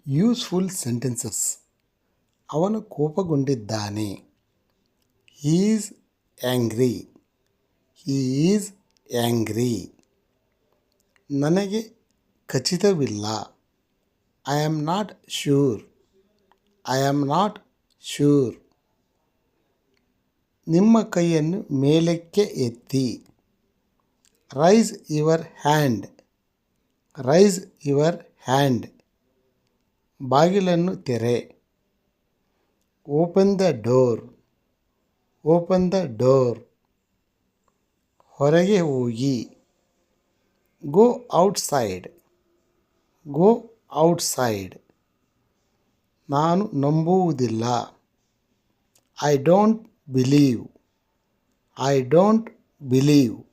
Useful sentences. ಅವನು ಕೋಪಗೊಂಡಿದ್ದಾನೆ. He is angry. He is angry. ನನಗೆ ಖಚಿತವಿಲ್ಲ. I am not sure. I am not sure. ನಿಮ್ಮ ಕೈಯನ್ನು ಮೇಲಕ್ಕೆ ಎತ್ತಿ. Raise your hand. Raise your hand. ಬಾಗಿಲನ್ನು ತೆರೆ. Open the door. Open the door. ಹೊರಗೆ ಹೋಗಿ. Go outside. Go outside. ನಾನು ನಂಬುವುದಿಲ್ಲ. I don't believe. I don't believe.